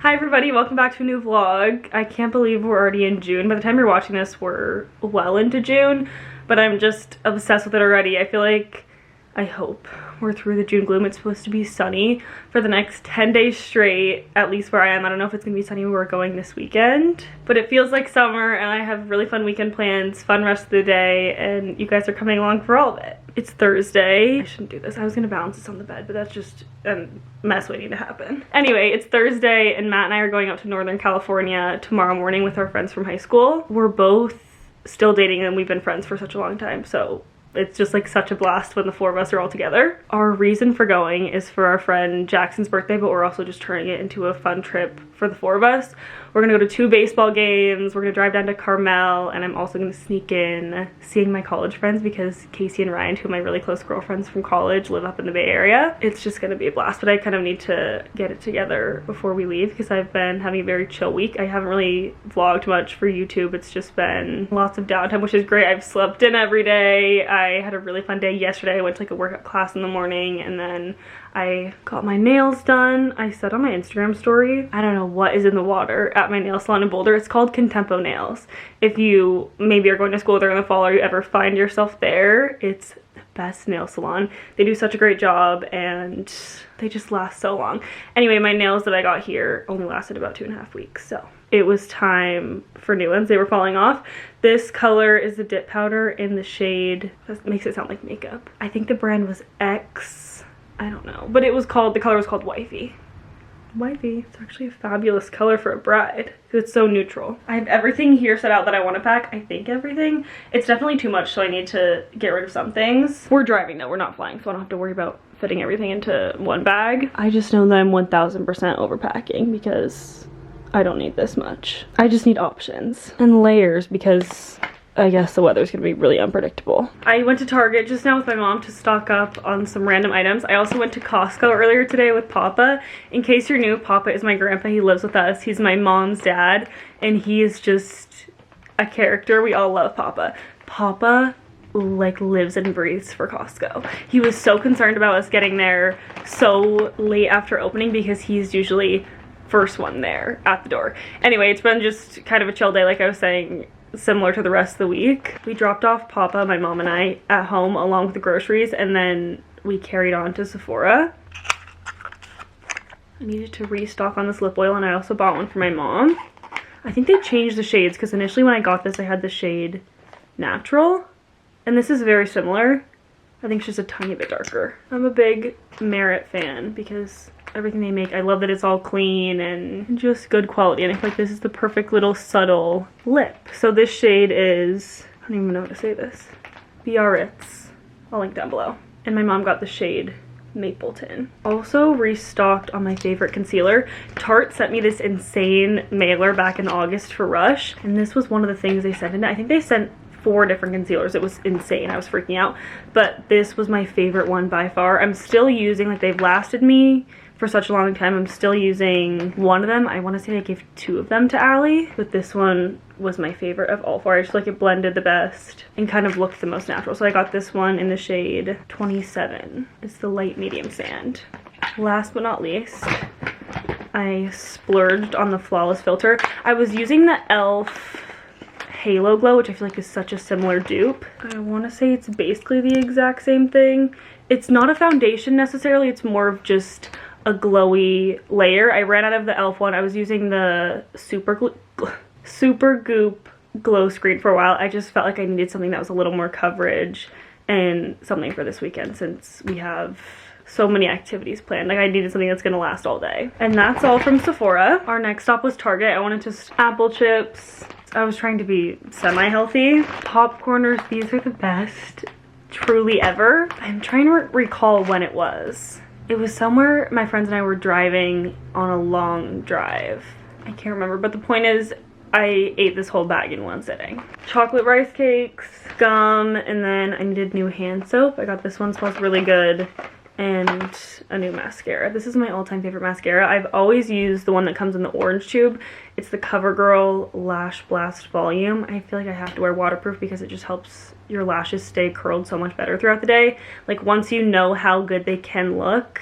Hi everybody, welcome back to a new vlog. I can't believe we're already in June. By the time you're watching this, we're well into June, but I'm just obsessed with it already. I hope we're through the June gloom. It's supposed to be sunny for the next 10 days straight, at least where I am. I don't know if it's gonna be sunny where we're going this weekend, but it feels like summer and I have really fun weekend plans, fun rest of the day, and you guys are coming along for all of it. It's Thursday. I shouldn't do this. I was gonna balance this on the bed, but that's just a mess waiting to happen. Anyway, it's Thursday and Matt and I are going out to Northern California tomorrow morning with our friends from high school. We're both still dating and we've been friends for such a long time, so it's just like such a blast when the four of us are all together. Our reason for going is for our friend Jackson's birthday, but we're also just turning it into a fun trip for the four of us. We're gonna go to 2 baseball games, we're gonna drive down to Carmel, and I'm also gonna sneak in seeing my college friends because Casey and Ryan, two of my really close girlfriends from college, live up in the Bay Area. It's just gonna be a blast, but I kind of need to get it together before we leave because I've been having a very chill week. I haven't really vlogged much for YouTube. It's just been lots of downtime, which is great. I've slept in every day. I had a really fun day yesterday. I went to like a workout class in the morning and then I got my nails done. I said on my Instagram story, I don't know what is in the water at my nail salon in Boulder. It's called Contempo Nails. If you maybe are going to school there in the fall or you ever find yourself there, it's the best nail salon. They do such a great job and they just last so long. Anyway, my nails that I got here only lasted about 2.5 weeks, so it was time for new ones. They were falling off. This color is the dip powder in the shade, that makes it sound like makeup. I think the brand was X, I don't know, but the color was called Wifey. Wifey, it's actually a fabulous color for a bride because it's so neutral. I have everything here set out that I want to pack. I think everything. It's definitely too much, so I need to get rid of some things. We're driving though, we're not flying, so I don't have to worry about fitting everything into one bag. I just know that I'm 1000% overpacking because I don't need this much. I just need options and layers because I guess the weather's gonna be really unpredictable. I went to Target just now with my mom to stock up on some random items. I also went to Costco earlier today with Papa. In case you're new, Papa is my grandpa. He lives with us. He's my mom's dad, and he is just a character. We all love Papa. Papa like lives and breathes for Costco. He was so concerned about us getting there so late after opening because he's usually first one there at the door. Anyway, it's been just kind of a chill day, like I was saying, similar to the rest of the week. We dropped off Papa, my mom and I, at home along with the groceries, and then we carried on to Sephora. I needed to restock on this lip oil, and I also bought one for my mom. I think they changed the shades because initially when I got this I had the shade Natural, and this is very similar. I think it's just a tiny bit darker. I'm a big Merit fan because everything they make, I love that it's all clean and just good quality, and I feel like this is the perfect little subtle lip. So this shade is, I don't even know how to say this, Biarritz. I'll link down below. And my mom got the shade Mapleton. Also restocked on my favorite concealer. Tarte sent me this insane mailer back in August for Rush, and this was one of the things they sent in. I think they sent 4 different concealers. It was insane. I was freaking out, but this was my favorite one by far. I'm still using, like, they've lasted me for such a long time. I'm still using one of them. I want to say I gave 2 of them to Allie, but this one was my favorite of all 4. I just feel like it blended the best and kind of looked the most natural. So I got this one in the shade 27. It's the light medium sand. Last but not least, I splurged on the Flawless filter. I was using the e.l.f. Halo Glow, which I feel like is such a similar dupe. I want to say it's basically the exact same thing. It's not a foundation necessarily, it's more of just a glowy layer. I ran out of the e.l.f. one. I was using the Super Goop Glow Screen for a while. I just felt like I needed something that was a little more coverage and something for this weekend since we have so many activities planned. Like, I needed something that's gonna last all day. And that's all from Sephora. Our next stop was Target. I wanted just apple chips. I was trying to be semi-healthy. Popcorners, these are the best truly ever. I'm trying to recall when it was. It was somewhere my friends and I were driving on a long drive. I can't remember, but the point is I ate this whole bag in one sitting. Chocolate rice cakes, gum, and then I needed new hand soap. I got this one, smells really good, and a new mascara. This is my all-time favorite mascara. I've always used the one that comes in the orange tube. It's the CoverGirl Lash Blast Volume. I feel like I have to wear waterproof because it just helps your lashes stay curled so much better throughout the day. Like, once you know how good they can look,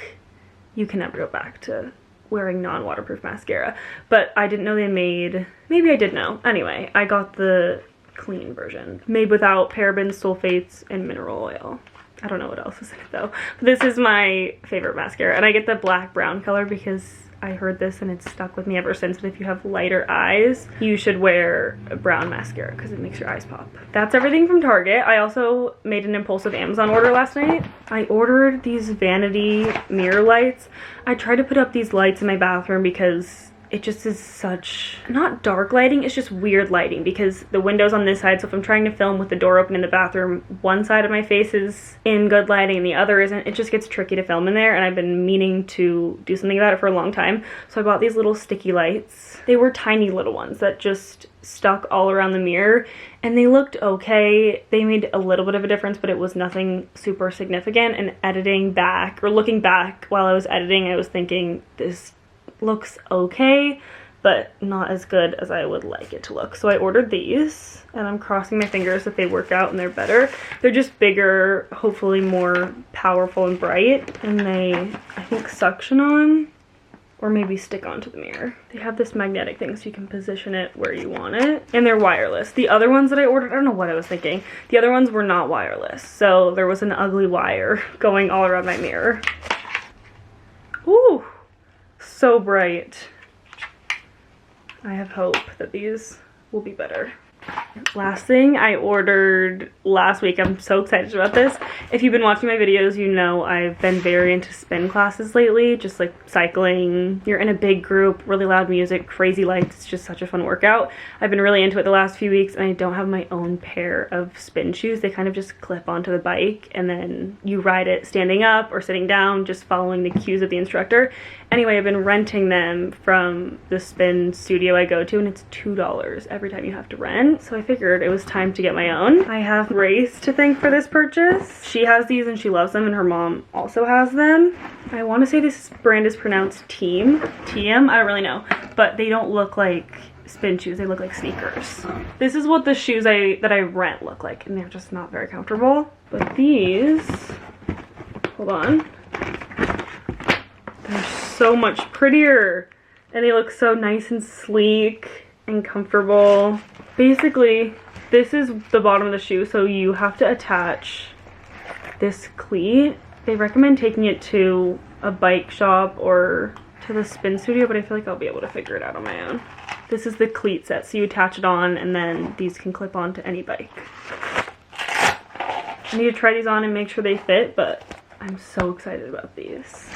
you can never go back to wearing non-waterproof mascara. But I didn't know they made, maybe I did know. Anyway, I got the clean version, made without parabens, sulfates, and mineral oil. I don't know what else is in it though. But this is my favorite mascara, and I get the black brown color because I heard this and it's stuck with me ever since, that if you have lighter eyes, you should wear a brown mascara because it makes your eyes pop. That's everything from Target. I also made an impulsive Amazon order last night. I ordered these vanity mirror lights. I tried to put up these lights in my bathroom because it just is such, not dark lighting, it's just weird lighting because the window's on this side, so if I'm trying to film with the door open in the bathroom, one side of my face is in good lighting and the other isn't. It just gets tricky to film in there, and I've been meaning to do something about it for a long time. So I bought these little sticky lights. They were tiny little ones that just stuck all around the mirror, and they looked okay. They made a little bit of a difference, but it was nothing super significant. And editing back, or looking back while I was editing, I was thinking, this looks okay, but not as good as I would like it to look. So I ordered these, and I'm crossing my fingers that they work out and they're better. They're just bigger, hopefully more powerful and bright, and they, I think, suction on or maybe stick onto the mirror. They have this magnetic thing so you can position it where you want it, and they're wireless. The other ones that I ordered, I don't know what I was thinking. The other ones were not wireless, so there was an ugly wire going all around my mirror. Ooh, so bright. I have hope that these will be better. Last thing I ordered last week, I'm so excited about this. If you've been watching my videos, you know I've been very into spin classes lately, just like cycling. You're in a big group, really loud music, crazy lights, it's just such a fun workout. I've been really into it the last few weeks, and I don't have my own pair of spin shoes. They kind of just clip onto the bike, and then you ride it standing up or sitting down, just following the cues of the instructor. Anyway, I've been renting them from the spin studio I go to, and it's $2 every time you have to rent. So I figured it was time to get my own. I have Grace to thank for this purchase. She has these and she loves them, and her mom also has them. I want to say this brand is pronounced TM. I don't really know, but they don't look like spin shoes, they look like sneakers. This is what the shoes that I rent look like, and they're just not very comfortable. But these, hold on, they're so much prettier, and they look so nice and sleek and comfortable. Basically, this is the bottom of the shoe, so you have to attach this cleat. They recommend taking it to a bike shop or to the spin studio, but I feel like I'll be able to figure it out on my own. This is the cleat set, so you attach it on, and then these can clip on to any bike. I need to try these on and make sure they fit, but I'm so excited about these.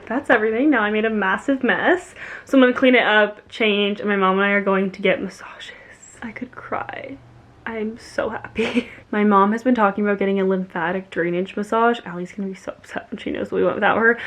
That's everything. Now I made a massive mess, so I'm gonna clean it up, change, and my mom and I are going to get massages. I could cry. I'm so happy. My mom has been talking about getting a lymphatic drainage massage. Allie's gonna be so upset when she knows we went without her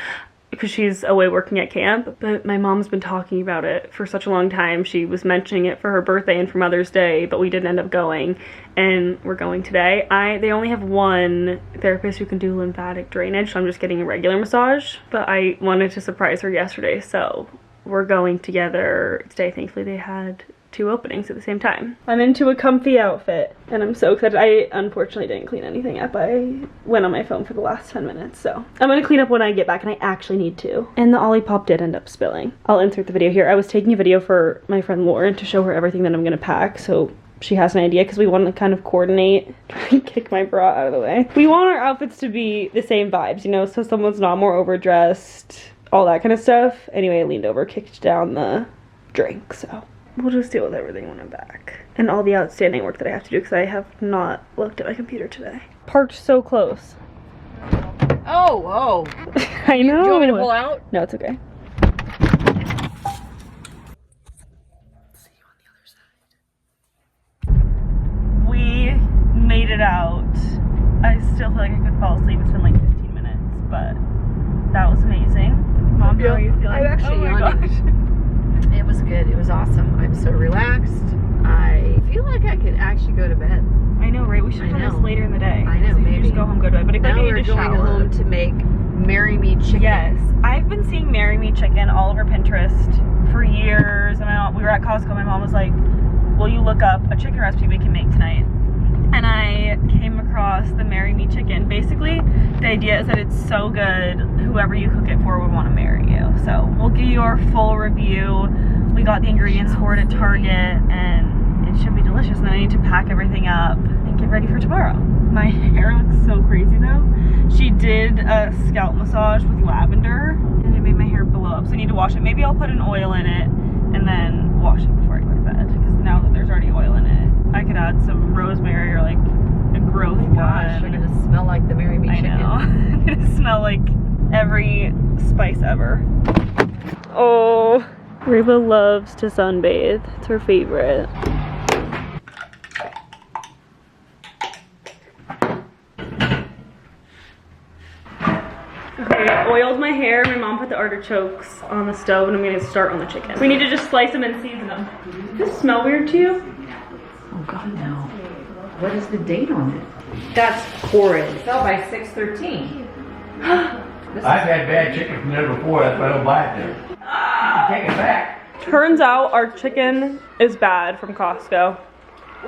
because she's away working at camp, but my mom's been talking about it for such a long time. She was mentioning it for her birthday and for Mother's Day, but we didn't end up going, and we're going today. They only have one therapist who can do lymphatic drainage, so I'm just getting a regular massage, but I wanted to surprise her yesterday, so we're going together today. Thankfully they had 2 openings at the same time. I'm into a comfy outfit, and I'm so excited. I unfortunately didn't clean anything up. I went on my phone for the last 10 minutes, so I'm gonna clean up when I get back, and I actually need to. And the Olipop did end up spilling. I'll insert the video here. I was taking a video for my friend Lauren to show her everything that I'm gonna pack, so she has an idea, because we want to kind of coordinate. Try and kick my bra out of the way. We want our outfits to be the same vibes, you know, so someone's not more overdressed, all that kind of stuff. Anyway, I leaned over, kicked down the drink, so we'll just deal with everything when I'm back. And all the outstanding work that I have to do, because I have not looked at my computer today. Parked so close. Oh. I know. Do you want me to pull out? No, it's okay. See you on the other side. We made it out. I still feel like I could fall asleep. It's been like 15 minutes, but that was amazing. Mom, how are you feeling? I'm actually yawning. It was good. It was awesome. I'm so relaxed. I feel like I could actually go to bed. I know, right? We should do this later in the day. I know, so maybe. Just go home, go to bed. But I feel like I need to shower. Now we're going home to make Marry Me Chicken. Yes. I've been seeing Marry Me Chicken all over Pinterest for years. And we were at Costco. My mom was like, will you look up a chicken recipe we can make tonight? and I came across the Marry Me chicken. Basically, the idea is that it's so good, whoever you cook it for would want to marry you. So we'll give you our full review. We got the ingredients for it at Target, and it should be delicious. And then I need to pack everything up and get ready for tomorrow. My hair looks so crazy though. She did a scalp massage with lavender, and it made my hair blow up. So I need to wash it. Maybe I'll put an oil in it and then wash it before I go to bed, because now that there's already oil in it, I could add some rosemary or like a growth one. Gosh, you're gonna smell like the Marry Me chicken. I know. I'm gonna smell like every spice ever. Oh, Reba loves to sunbathe. It's her favorite. Okay, I oiled my hair. My mom put the artichokes on the stove, and I'm gonna start on the chicken. We need to just slice them and season them. Does this smell weird to you? Oh God, no. What is the date on it? That's horrid. It fell by 6/13. I've had bad chicken from there before, that's why I don't buy it there. Take it back. Turns out our chicken is bad from Costco.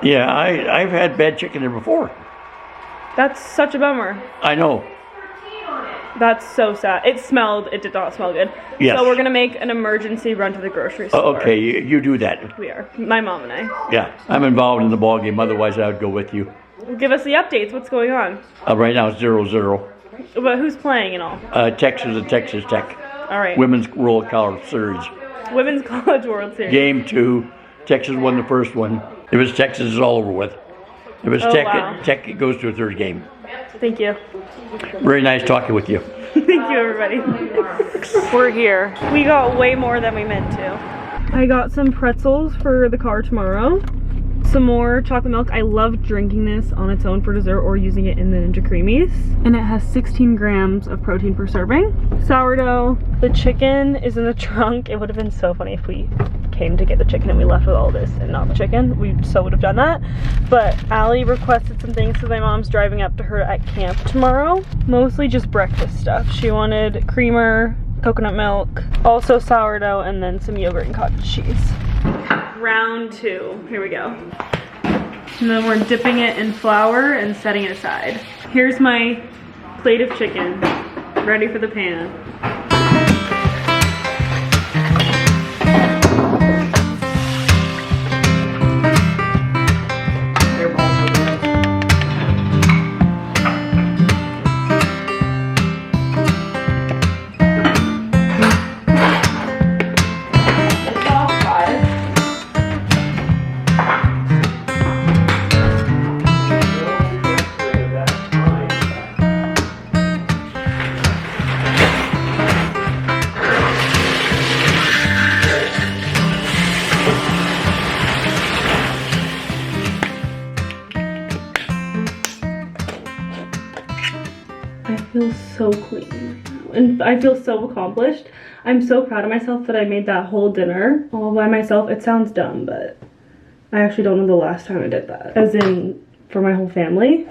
Yeah, I've had bad chicken there before. That's such a bummer. I know. That's so sad. It did not smell good. Yes. So we're gonna make an emergency run to the grocery store. Okay, you do that. We are. My mom and I. Yeah, I'm involved in the ball game, otherwise I would go with you. Give us the updates. What's going on? Right now it's 0-0. But who's playing and all? Texas and Texas Tech. All right. Women's World College Series. Women's College World Series. Game 2, Texas won the first one. If it's Texas, it's all over with. If it's Tech, it goes to a third game. Thank you. Very nice talking with you. Thank you, everybody. We're here. We got way more than we meant to. I got some pretzels for the car tomorrow. Some more chocolate milk. I love drinking this on its own for dessert or using it in the Ninja Creamies. And it has 16 grams of protein per serving. Sourdough. The chicken is in the trunk. It would have been so funny if we came to get the chicken and we left with all this and not the chicken. We so would have done that. But Allie requested some things because my mom's driving up to her at camp tomorrow. Mostly just breakfast stuff. She wanted creamer, coconut milk, also sourdough, and then some yogurt and cottage cheese. Round 2. Here we go. And then we're dipping it in flour and setting it aside. Here's my plate of chicken, ready for the pan. I feel so clean right now, and I feel so accomplished. I'm so proud of myself that I made that whole dinner all by myself. It sounds dumb, but I actually don't know the last time I did that. As in, for my whole family.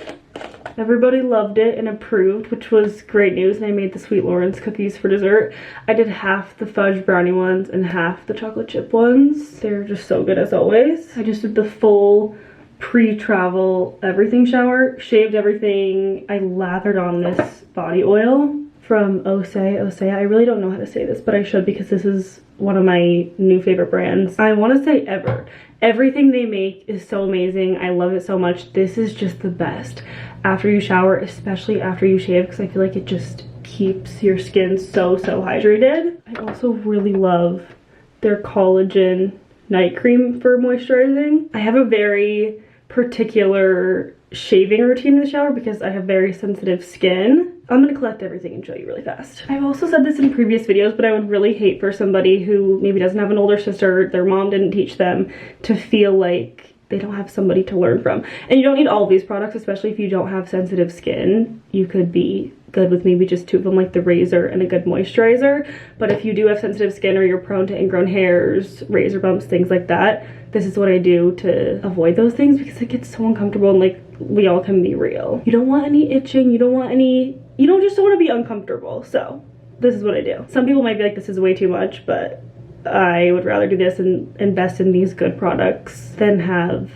Everybody loved it and approved, which was great news, and I made the Sweet Lawrence cookies for dessert. I did half the fudge brownie ones and half the chocolate chip ones. They're just so good as always. I just did the full pre-travel everything shower, shaved everything. I lathered on this body oil from OSEA. I really don't know how to say this, but I should because this is one of my new favorite brands. I want to say ever. Everything they make is so amazing. I love it so much. This is just the best after you shower, especially after you shave, because I feel like it just keeps your skin so hydrated. I also really love their collagen night cream for moisturizing. I have a very particular shaving routine in the shower because I have very sensitive skin. I'm gonna collect everything and show you really fast. I've also said this in previous videos, but I would really hate for somebody who maybe doesn't have an older sister, their mom didn't teach them, to feel like they don't have somebody to learn from. And you don't need all of these products, especially if you don't have sensitive skin. You could be good with maybe just 2 of them, like the razor and a good moisturizer. But if you do have sensitive skin or you're prone to ingrown hairs, razor bumps, things like that, this is what I do to avoid those things because it gets so uncomfortable, and like, we all can be real. You don't want any itching, you don't want to be uncomfortable. So this is what I do. Some people might be like, this is way too much, but I would rather do this and invest in these good products than have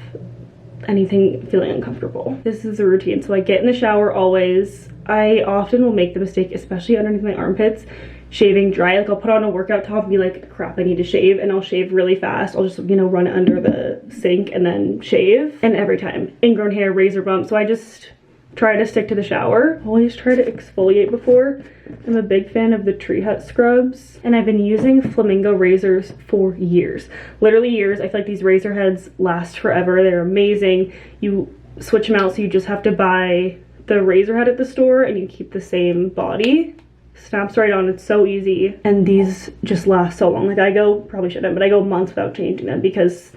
anything feeling uncomfortable. This is a routine. So I get in the shower always. I often will make the mistake, especially underneath my armpits, shaving dry. Like I'll put on a workout top and be like, crap, I need to shave, and I'll shave really fast. I'll just, you know, run it under the sink and then shave. And every time, ingrown hair, razor bump. So I just try to stick to the shower. Always try to exfoliate before. I'm a big fan of the Tree Hut scrubs, and I've been using flamingo razors for years. Literally years. I feel like these razor heads last forever. They're amazing. You switch them out, so you just have to buy the razor head at the store and you keep the same body. Snaps right on. It's so easy, and these just last so long. Like I go, probably shouldn't, but I go months without changing them because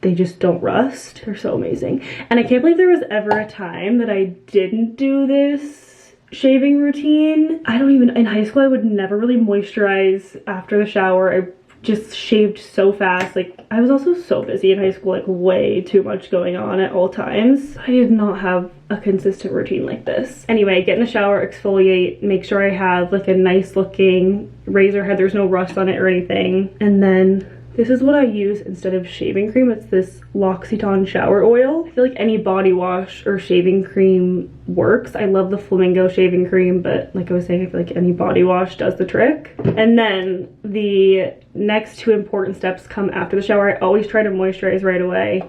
they just don't rust. They're so amazing. And I can't believe there was ever a time that I didn't do this shaving routine. I don't even, in high school I would never really moisturize after the shower. I just shaved so fast. Like I was also so busy in high school, like way too much going on at all times. I did not have a consistent routine like this. Anyway, get in the shower, exfoliate, make sure I have like a nice looking razor head, there's no rust on it or anything. And then this is what I use instead of shaving cream. It's this L'Occitane shower oil. I feel like any body wash or shaving cream works. I love the flamingo shaving cream, but like I was saying, I feel like any body wash does the trick. And then the next two important steps come after the shower. I always try to moisturize right away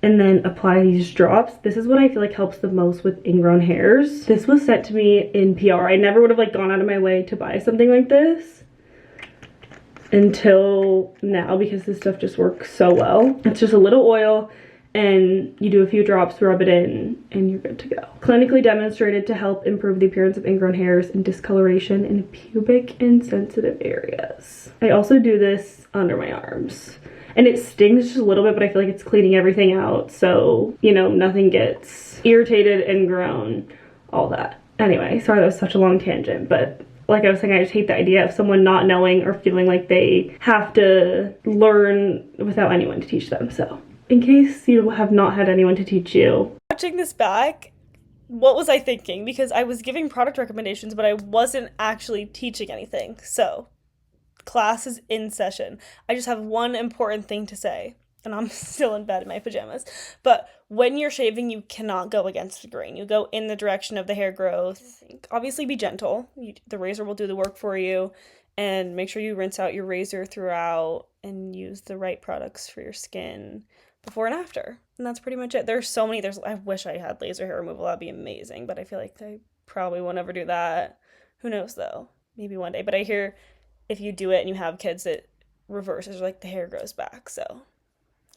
and then apply these drops. This is what I feel like helps the most with ingrown hairs. This was sent to me in PR. I never would have like gone out of my way to buy something like this until now because this stuff just works so well. It's just a little oil and you do a few drops, rub it in, and you're good to go. Clinically demonstrated to help improve the appearance of ingrown hairs and discoloration in pubic and sensitive areas. I also do this under my arms. And it stings just a little bit, but I feel like it's cleaning everything out, so, you know, nothing gets irritated, ingrown, all that. Anyway, sorry that was such a long tangent, but like I was saying, I just hate the idea of someone not knowing or feeling like they have to learn without anyone to teach them. So in case you have not had anyone to teach you. Watching this back, what was I thinking? Because I was giving product recommendations, but I wasn't actually teaching anything. So class is in session. I just have one important thing to say, and I'm still in bed in my pajamas. But when you're shaving, you cannot go against the grain. You go in the direction of the hair growth. Obviously be gentle. The razor will do the work for you. And make sure you rinse out your razor throughout and use the right products for your skin before and after. And that's pretty much it. There's so many. I wish I had laser hair removal. That'd be amazing. But I feel like I probably won't ever do that. Who knows though? Maybe one day. But I hear if you do it and you have kids, it reverses, like the hair grows back. So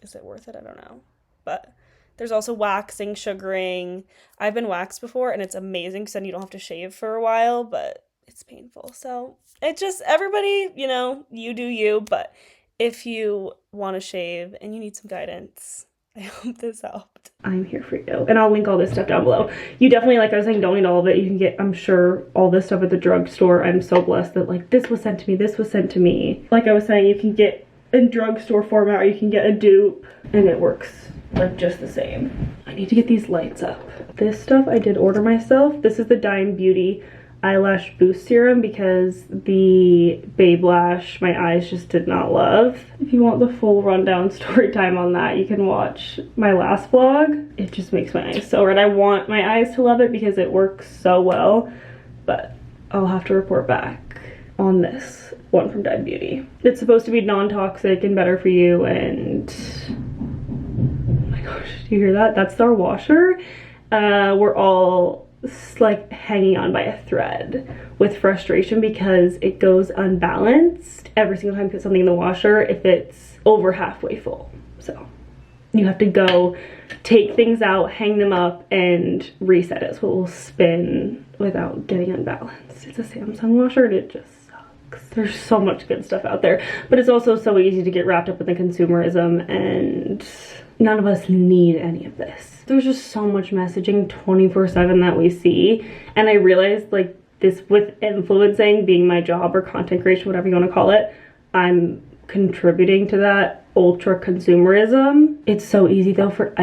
is it worth it? I don't know. But there's also waxing, sugaring. I've been waxed before and it's amazing because then you don't have to shave for a while, but it's painful. So it just, everybody, you know, you do you. But if you want to shave and you need some guidance, I hope this helped. I'm here for you. And I'll link all this stuff down below. You definitely, like I was saying, don't need all of it. You can get, I'm sure, all this stuff at the drugstore. I'm so blessed that like this was sent to me, this was sent to me. Like I was saying, you can get in drugstore format or you can get a dupe and it works like just the same. I need to get these lights up. This stuff I did order myself. This is the Dime Beauty eyelash boost serum because the Babe Lash my eyes just did not love. If you want the full rundown story time on that, you can watch my last vlog. It just makes my eyes so red. I want my eyes to love it because it works so well, but I'll have to report back on this one from Dime Beauty. It's supposed to be non-toxic and better for you, and oh my gosh, do you hear that? That's our washer. We're all like hanging on by a thread with frustration because it goes unbalanced every single time you put something in the washer if it's over halfway full. So you have to go take things out, hang them up, and reset it so it will spin without getting unbalanced. It's a Samsung washer and it just sucks. There's so much good stuff out there, but it's also so easy to get wrapped up in the consumerism, and none of us need any of this. There's just so much messaging 24/7 that we see, and I realized like this with influencing being my job or content creation, whatever you want to call it, I'm contributing to that ultra consumerism. It's so easy though for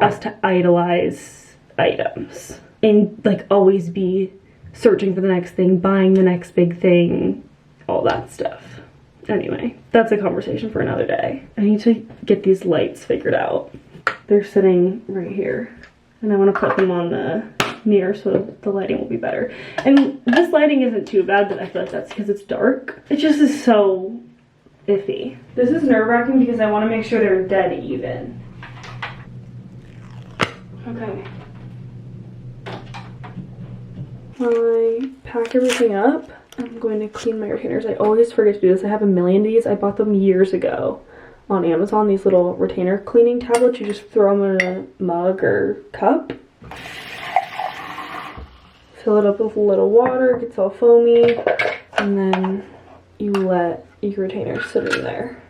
us to idolize items and like always be searching for the next thing, buying the next big thing, all that stuff. Anyway, that's a conversation for another day. I need to get these lights figured out. they're sitting right here. And I want to put them on the mirror so the lighting will be better. And this lighting isn't too bad, but I feel like that's because it's dark. It just is so iffy. This is nerve-wracking because I want to make sure they're dead even. Okay. While I pack everything up, I'm going to clean my retainers. I always forget to do this. I have a million of these. I bought them years ago on Amazon, these little retainer cleaning tablets. You just throw them in a mug or cup. Fill it up with a little water, it gets all foamy, and then you let your retainer sit in there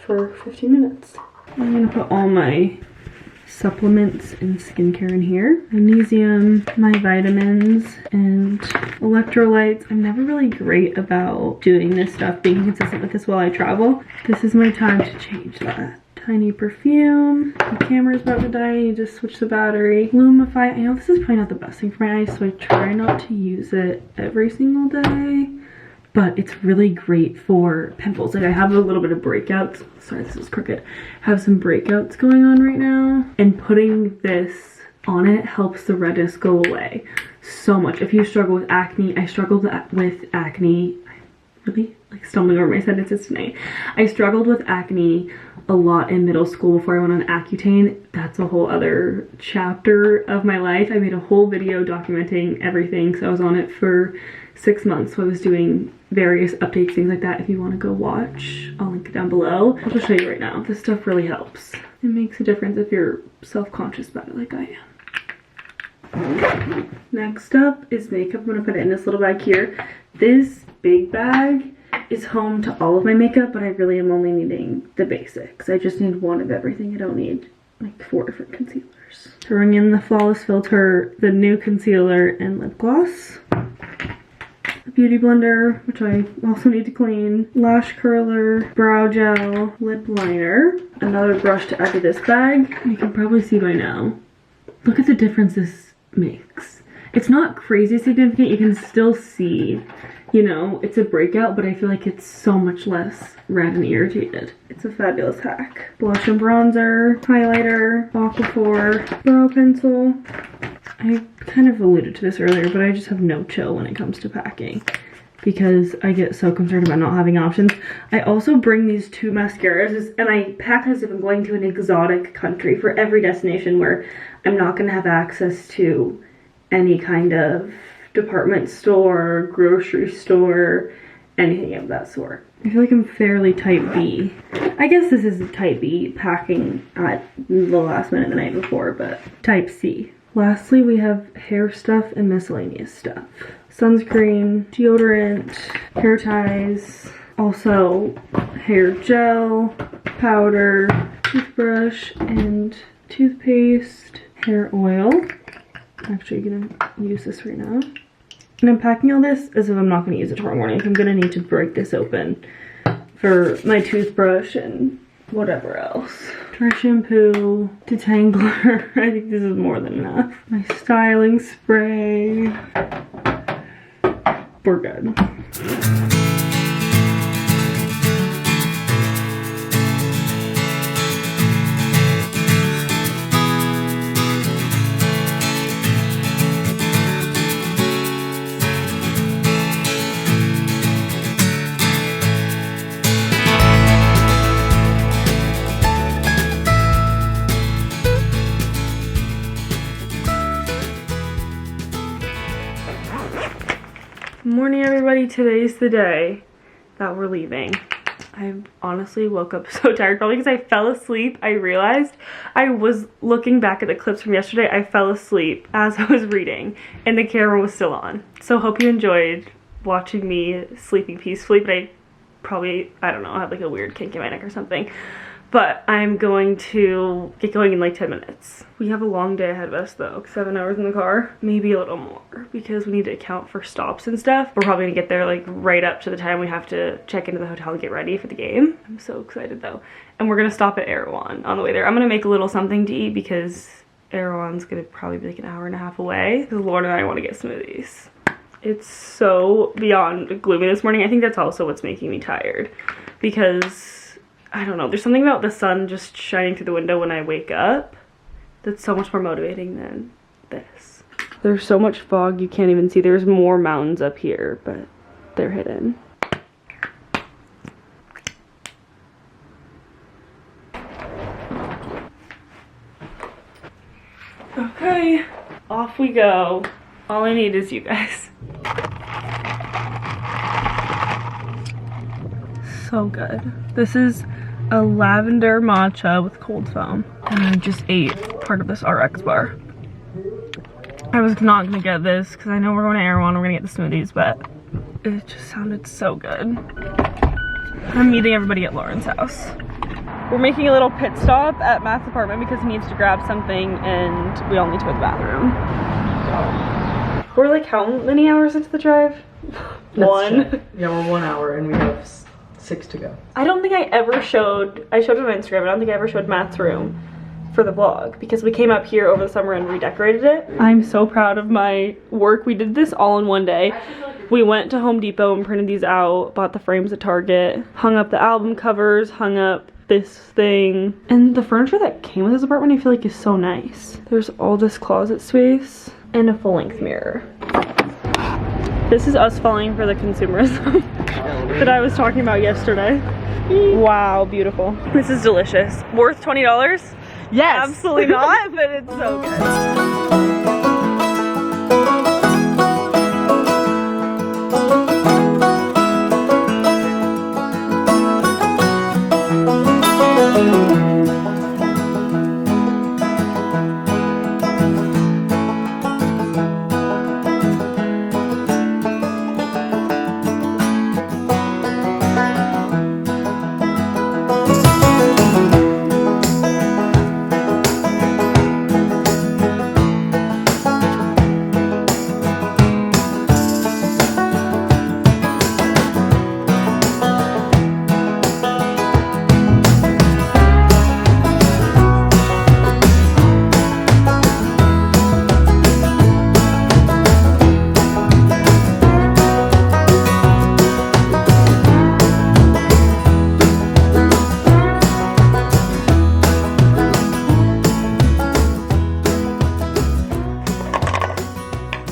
for 15 minutes. I'm gonna put all my supplements and skincare in here. Magnesium, my vitamins, and electrolytes. I'm never really great about doing this stuff, being consistent with this while I travel. This is my time to change that. Tiny perfume. The camera's about to die. I need to switch the battery. Lumify. I know this is probably not the best thing for my eyes, so I try not to use it every single day. But it's really great for pimples. Like I have a little bit of breakouts. Sorry, this is crooked. I have some breakouts going on right now. And putting this on it helps the redness go away so much. If you struggle with acne, I struggled with acne. Really like stumbling over my sentences tonight. I struggled with acne a lot in middle school before I went on Accutane. That's a whole other chapter of my life. I made a whole video documenting everything, so I was on it for 6 months. So I was doing various updates, things like that. If you want to go watch, I'll link it down below. I'll just show you right now. This stuff really helps. It makes a difference if you're self-conscious about it like I am. Next up is makeup. I'm gonna put it in this little bag here. This big bag is home to all of my makeup, but I really am only needing the basics. I just need one of everything. I don't need like 4 different concealers. Throwing in the Flawless Filter, the new concealer, and lip gloss. A beauty blender, which I also need to clean. Lash curler, brow gel, lip liner. Another brush to add to this bag. You can probably see by now. Look at the difference this makes. It's not crazy significant. You can still see, you know, it's a breakout, but I feel like it's so much less red and irritated. It's a fabulous hack. Blush and bronzer, highlighter, Aquaphor, brow pencil. I kind of alluded to this earlier, but I just have no chill when it comes to packing because I get so concerned about not having options. I also bring these 2 mascaras, and I pack as if I'm going to an exotic country for every destination where I'm not going to have access to any kind of department store, grocery store, anything of that sort. I feel like I'm fairly type B. I guess this is a type B, packing at the last minute the night before, but type C. Lastly, we have hair stuff and miscellaneous stuff. Sunscreen, deodorant, hair ties, also hair gel, powder, toothbrush, and toothpaste, hair oil. Actually, I'm gonna use this right now. And I'm packing all this as if I'm not gonna use it tomorrow morning. I'm gonna need to break this open for my toothbrush and whatever else. Dry shampoo, detangler. I think this is more than enough. My styling spray. We're good. Morning everybody, today's the day that we're leaving. I honestly woke up so tired, probably because I fell asleep. I realized I was looking back at the clips from yesterday. I fell asleep as I was reading and the camera was still on. So hope you enjoyed watching me sleeping peacefully, but I don't know, I have like a weird kink in my neck or something. But I'm going to get going in like 10 minutes. We have a long day ahead of us though, 7 hours in the car, maybe a little more because we need to account for stops and stuff. We're probably gonna get there like right up to the time we have to check into the hotel and get ready for the game. I'm so excited though. And we're gonna stop at Erewhon on the way there. I'm gonna make a little something to eat because Erewhon's gonna probably be like an hour and a half away because Lauren and I wanna get smoothies. It's so beyond gloomy this morning. I think that's also what's making me tired because I don't know, there's something about the sun just shining through the window when I wake up that's so much more motivating than this. There's so much fog you can't even see. There's more mountains up here, but they're hidden. Okay, off we go. All I need is you guys. So good. This is a lavender matcha with cold foam. And I just ate part of this RX bar. I was not gonna get this because I know we're going to Erewhon, we're gonna get the smoothies, but it just sounded so good. I'm meeting everybody at Lauren's house. We're making a little pit stop at Matt's apartment because he needs to grab something and we all need to go to the bathroom. We're like how many hours into the drive? One. Yeah, we're 1 hour and we have 6 to go. I don't think I ever showed, I showed it on Instagram, I don't think I ever showed Matt's room for the vlog because we came up here over the summer and redecorated it. I'm so proud of my work. We did this all in one day. We went to Home Depot and printed these out, bought the frames at Target, hung up the album covers, hung up this thing. And the furniture that came with this apartment I feel like is so nice. There's all this closet space and a full-length mirror. This is us falling for the consumerism that I was talking about yesterday. Wow, beautiful. This is delicious. Worth $20? Yes! Absolutely not, but it's so good.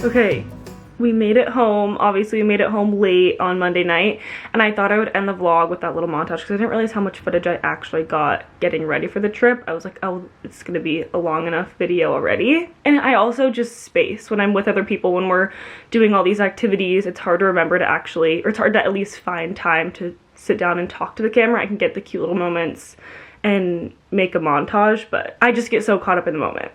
Okay, we made it home. Obviously, we made it home late on Monday night, and I thought I would end the vlog with that little montage because I didn't realize how much footage I actually got getting ready for the trip. I was like, oh, it's gonna be a long enough video already. And I also just space when I'm with other people, when we're doing all these activities, it's hard to remember to actually, or it's hard to at least find time to sit down and talk to the camera. I can get the cute little moments and make a montage, but I just get so caught up in the moment.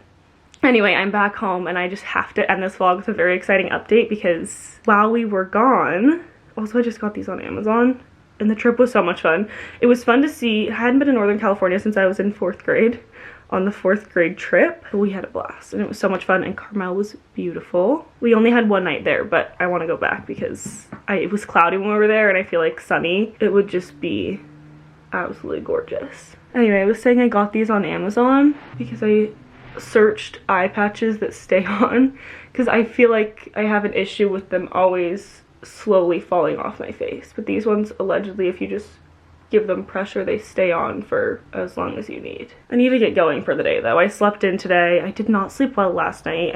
Anyway, I'm back home and I just have to end this vlog with a very exciting update because while we were gone, also I just got these on Amazon and the trip was so much fun. It was fun to see. I hadn't been in Northern California since I was in 4th grade on the 4th grade trip. We had a blast and it was so much fun and Carmel was beautiful. We only had one night there, but I want to go back because it was cloudy when we were there and I feel like sunny. It would just be absolutely gorgeous. Anyway, I was saying I got these on Amazon because I searched eye patches that stay on because I feel like I have an issue with them always slowly falling off my face, but these ones allegedly if you just give them pressure they stay on for as long as you need. I need to get going for the day though. I slept in today. I did not sleep well last night.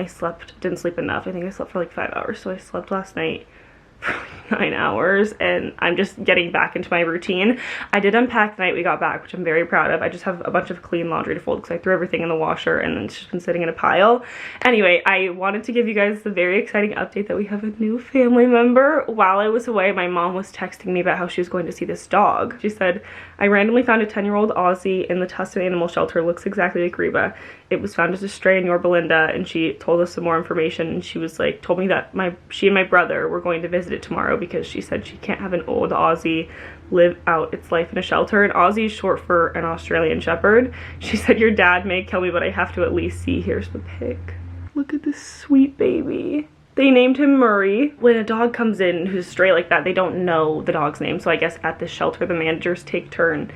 Didn't sleep enough. I think I slept for like 5 hours, so I slept last night for like 9 hours and I'm just getting back into my routine. I did unpack the night we got back, which I'm very proud of. I just have a bunch of clean laundry to fold because I threw everything in the washer and then it's just been sitting in a pile. Anyway, I wanted to give you guys the very exciting update that we have a new family member. While I was away, my mom was texting me about how she was going to see this dog. She said, I randomly found a 10-year-old Aussie in the Tustin Animal Shelter. Looks exactly like Reba. It was found as a stray in Yorba Linda, and she told us some more information, and she was like, told me that she and my brother were going to visit it tomorrow because she said she can't have an old Aussie live out its life in a shelter. And Aussie is short for an Australian Shepherd. She said, your dad may kill me, but I have to at least see. Here's the pic. Look at this sweet baby. They named him Murray. When a dog comes in who's stray like that, they don't know the dog's name. So I guess at this shelter, the managers take turns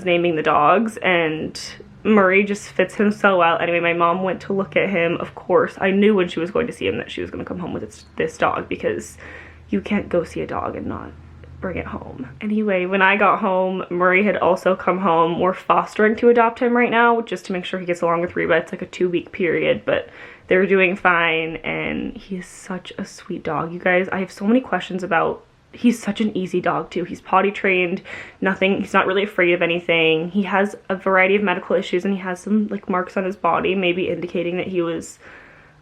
naming the dogs, and Murray just fits him so well. Anyway, my mom went to look at him. Of course, I knew when she was going to see him that she was going to come home with this dog because you can't go see a dog and not bring it home. Anyway, when I got home, Murray had also come home. We're fostering to adopt him right now, just to make sure he gets along with Reba. It's like a 2-week period, but they're doing fine, and he's such a sweet dog. You guys, I have so many questions about, he's such an easy dog too. He's potty trained, nothing, he's not really afraid of anything. He has a variety of medical issues, and he has some like marks on his body, maybe indicating that he was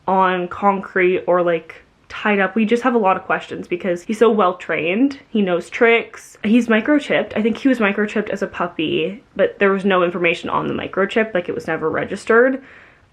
on concrete or like tied up. We just have a lot of questions because he's so well trained. He knows tricks. He's microchipped. I think he was microchipped as a puppy, but there was no information on the microchip, like it was never registered.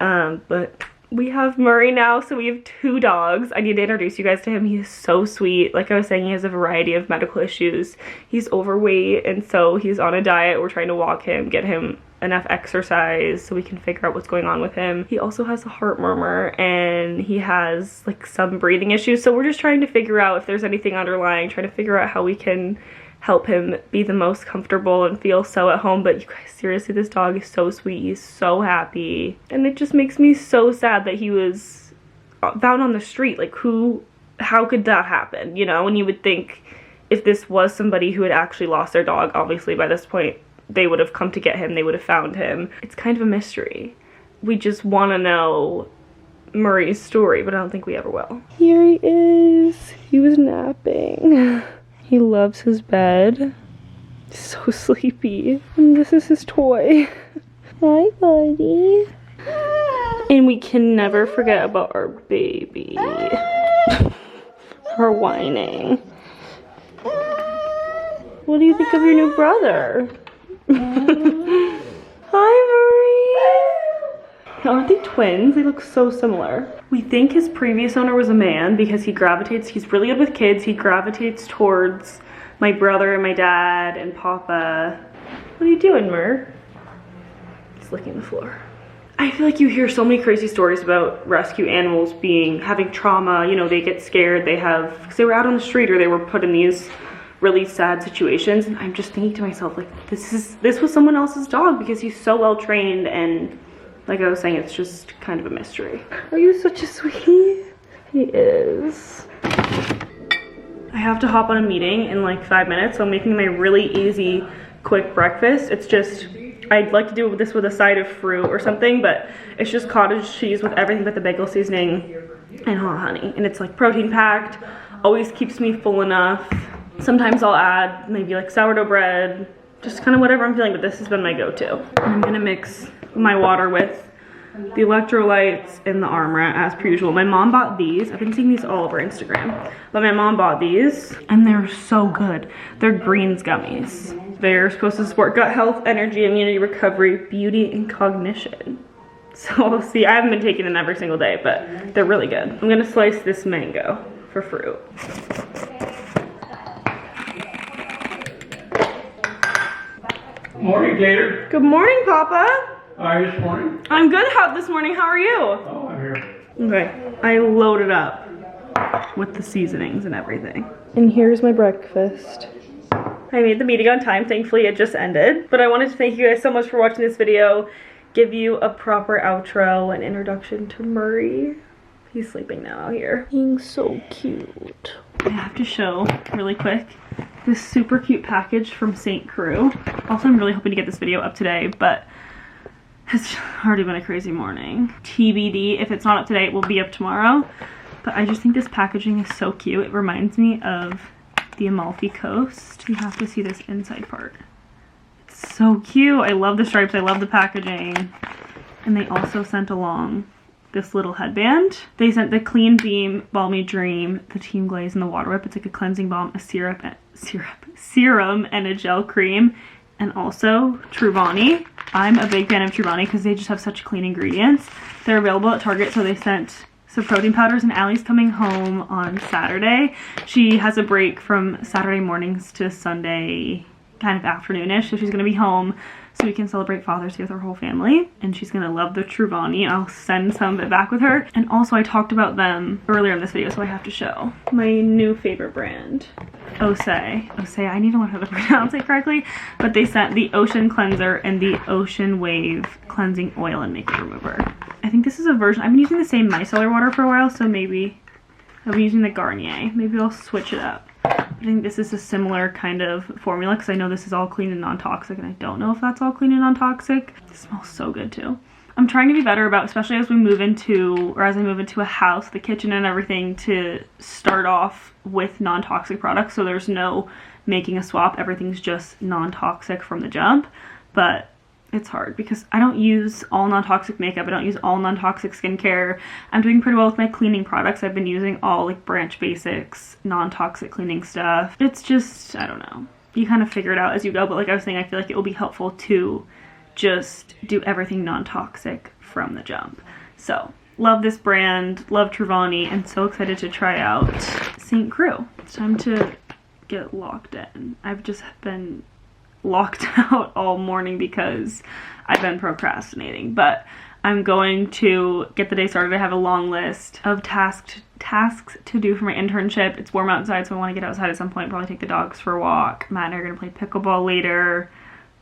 But we have Murray now, so we have 2 dogs. I need to introduce you guys to him. He's so sweet. Like I was saying, he has a variety of medical issues. He's overweight, and so he's on a diet. We're trying to walk him, get him enough exercise so we can figure out what's going on with him. He also has a heart murmur, and he has like some breathing issues, so we're just trying to figure out if there's anything underlying, trying to figure out how we can help him be the most comfortable and feel so at home. But you guys, seriously, this dog is so sweet. He's so happy, and it just makes me so sad that he was found on the street. Like, how could that happen, you know? And you would think if this was somebody who had actually lost their dog, obviously by this point they would have come to get him, they would have found him. It's kind of a mystery. We just want to know Murray's story, but I don't think we ever will. Here he is. He was napping. He loves his bed. He's so sleepy. And this is his toy. Hi, buddy. And we can never forget about our baby. Her whining. What do you think of your new brother? Hi, Murray. Aren't they twins? They look so similar. We think his previous owner was a man because he's really good with kids. He gravitates towards my brother and my dad and Papa. What are you doing, Mur? He's licking the floor. I feel like you hear so many crazy stories about rescue animals having trauma. You know, they get scared, because they were out on the street or they were put in these really sad situations, and I'm just thinking to myself, like, this was someone else's dog because he's so well trained, and like I was saying, it's just kind of a mystery. Are you such a sweetie? He is. I have to hop on a meeting in like 5 minutes, so I'm making my really easy, quick breakfast. It's just, I'd like to do this with a side of fruit or something, but it's just cottage cheese with everything but the bagel seasoning and hot honey, and it's like protein packed, always keeps me full enough. Sometimes I'll add maybe like sourdough bread, just kind of whatever I'm feeling, but this has been my go-to. I'm gonna mix my water with the electrolytes and the Armra as per usual. My mom bought these. I've been seeing these all over Instagram, but my mom bought these and they're so good. They're greens gummies. They're supposed to support gut health, energy, immunity, recovery, beauty, and cognition. So we'll see. I haven't been taking them every single day, but they're really good. I'm gonna slice this mango for fruit. Morning, Gator. Good morning, Papa. How are you this morning? I'm good this morning. How are you? Oh, I'm here. Okay, I loaded up with the seasonings and everything. And here's my breakfast. I made the meeting on time. Thankfully, it just ended. But I wanted to thank you guys so much for watching this video. Give you a proper outro and introduction to Murray. He's sleeping now out here. Being so cute. I have to show really quick this super cute package from St. Crew. Also, I'm really hoping to get this video up today, but it's already been a crazy morning. TBD, if it's not up today, it will be up tomorrow. But I just think this packaging is so cute. It reminds me of the Amalfi Coast. You have to see this inside part. It's so cute. I love the stripes. I love the packaging. And they also sent along this little headband. They sent the Clean Beam Balmy Dream, the Team Glaze, and the Water Whip. It's like a cleansing balm, a serum, and a gel cream, and also Truvani. I'm a big fan of Truvani because they just have such clean ingredients. They're available at Target, so they sent some protein powders, and Allie's coming home on Saturday. She has a break from Saturday mornings to Sunday kind of afternoonish, so she's gonna be home so we can celebrate Father's Day with our whole family, and she's gonna love the Truvani. I'll send some of it back with her. And also, I talked about them earlier in this video, so I have to show my new favorite brand, OSEA. OSEA, I need to learn how to pronounce it correctly, but they sent the Ocean Cleanser and the Ocean Wave Cleansing Oil and Makeup Remover. I think this is a version, I've been using the same micellar water for a while, so maybe I'll be using the Garnier. Maybe I'll switch it up. I think this is a similar kind of formula because I know this is all clean and non-toxic, and I don't know if that's all clean and non-toxic. It smells so good too. I'm trying to be better about, especially as we move into, or as I move into a house, the kitchen and everything, to start off with non-toxic products so there's no making a swap. Everything's just non-toxic from the jump. But it's hard because I don't use all non-toxic makeup. I don't use all non-toxic skincare. I'm doing pretty well with my cleaning products. I've been using all like Branch Basics non-toxic cleaning stuff. It's just, I don't know. You kind of figure it out as you go. But like I was saying, I feel like it will be helpful to just do everything non-toxic from the jump. So love this brand, love Truvani, and so excited to try out St. Crew. It's time to get locked in. I've just been locked out all morning because I've been procrastinating, but I'm going to get the day started. I have a long list of tasks to do for my internship. It's warm outside, so I want to get outside at some point, probably take the dogs for a walk. Matt and I are going to play pickleball later,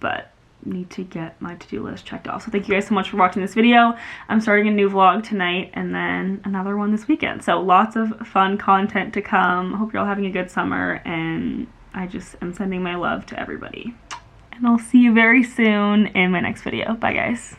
but need to get my to-do list checked off. So thank you guys so much for watching this video. I'm starting a new vlog tonight and then another one this weekend. So lots of fun content to come. Hope you're all having a good summer, and I just am sending my love to everybody. And I'll see you very soon in my next video. Bye guys.